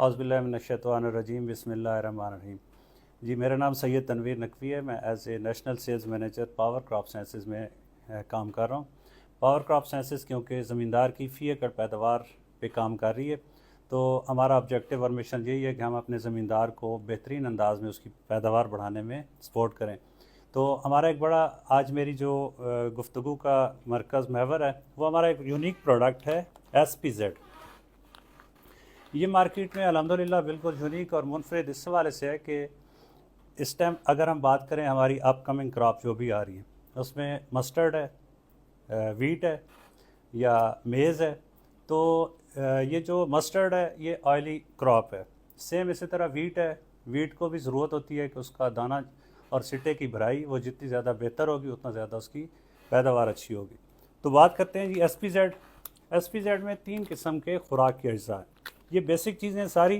औज़ुबिल्लाहिमिनश्शैतानिर्रजीम बिस्मिल्लाहिर्रहमानिर्रहीम। जी, मेरा नाम सैयद तनवीर नकवी है। मैं as a national sales manager Power Crop Sciences में काम कर रहा हूँ। पावर क्रॉप साइंसेज़ क्योंकि ज़मींदार की फ़ी एकड़ पैदावार पे काम कर रही है, तो हमारा ऑब्जेक्टिव और मिशन यही है कि हम अपने ज़मींदार को बेहतरीन अंदाज में उसकी पैदावार बढ़ाने में सपोर्ट करें। तो हमारा एक बड़ा आज मेरी जो गुफ्तगू का मरकज़ महवर है वो हमारा एक यूनिक प्रोडक्ट है SPZ। ये मार्केट में अल्हम्दुलिल्लाह बिल्कुल यूनिक और मुनफरिद इस हवाले से है कि इस टाइम अगर हम बात करें हमारी अपकमिंग क्रॉप जो भी आ रही है उसमें मस्टर्ड है, वीट है या मेज़ है। तो ये जो मस्टर्ड है ये ऑयली क्रॉप है। सेम इसी तरह वीट है। वीट को भी ज़रूरत होती है कि उसका दाना और सिटे की भराई वो जितनी ज़्यादा बेहतर होगी उतना ज़्यादा उसकी पैदावार अच्छी होगी। तो बात करते हैं जी SPZ में 3 किस्म के खुराक के अज्जा हैं। ये बेसिक चीज़ें सारी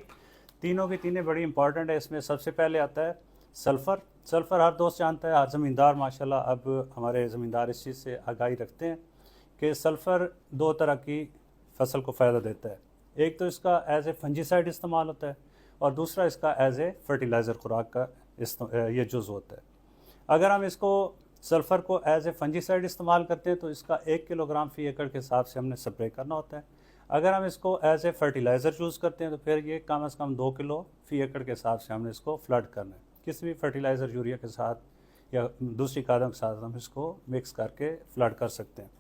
तीनों की तीनें बड़ी इंपॉर्टेंट है। इसमें सबसे पहले आता है सल्फ़र हर दोस्त जानता है, हर ज़मींदार माशाल्लाह अब हमारे ज़मींदार इस चीज़ से आगाही रखते हैं कि सल्फ़र 2 तरह की फसल को फ़ायदा देता है। एक तो इसका एज ए फंजीसाइड इस्तेमाल होता है और दूसरा इसका एज ए फर्टिलाइज़र खुराक का ये जुज़ होता है। अगर हम इसको सल्फ़र को एज ए फंजीसाइड इस्तेमाल करते हैं तो इसका 1 किलोग्राम फ़ी एकड़ के हिसाब से हमने स्प्रे करना होता है। अगर हम इसको एज ए फर्टिलाइज़र यूज़ करते हैं तो फिर ये कम से कम 2 किलो फ़ी एकड़ के हिसाब से हमने इसको फ्लड करना है। किसी भी फर्टिलाइज़र यूरिया के साथ या दूसरी खादों के साथ हम इसको मिक्स करके फ्लड कर सकते हैं।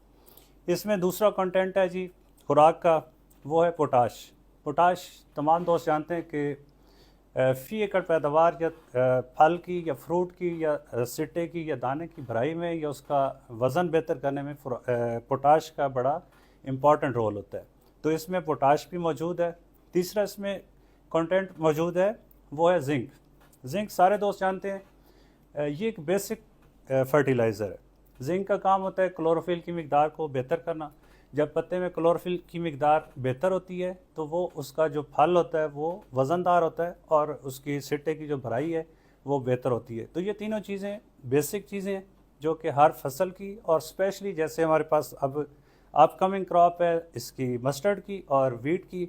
इसमें दूसरा कंटेंट है जी खुराक का, वो है पोटाश। तमाम दोस्त जानते हैं कि फ़ी एकड़ पैदावार या फल की या फ्रूट की या सिट्टे की या दाने की भराई में या उसका वज़न बेहतर करने में पोटाश का बड़ा इम्पॉर्टेंट रोल होता है। तो इसमें पोटाश भी मौजूद है। तीसरा इसमें कंटेंट मौजूद है वो है जिंक सारे दोस्त जानते हैं ये एक बेसिक फर्टिलाइज़र है। जिंक का काम होता है क्लोरोफिल की मिकदार को बेहतर करना। जब पत्ते में क्लोरोफिल की मिकदार बेहतर होती है तो वो उसका जो फल होता है वो वज़नदार होता है और उसकी सिट्टे की जो भराई है वो बेहतर होती है। तो ये तीनों चीज़ें बेसिक चीज़ें जो कि हर फसल की और स्पेशली जैसे हमारे पास अब अपकमिंग क्रॉप है इसकी मस्टर्ड की और वीट की,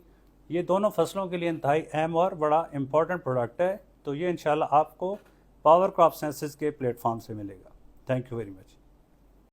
ये दोनों फसलों के लिए इंतहाई अहम और बड़ा इम्पॉर्टेंट प्रोडक्ट है। तो ये इंशाल्लाह आपको पावर क्रॉप साइंसेज़ के प्लेटफॉर्म से मिलेगा। Thank you very much.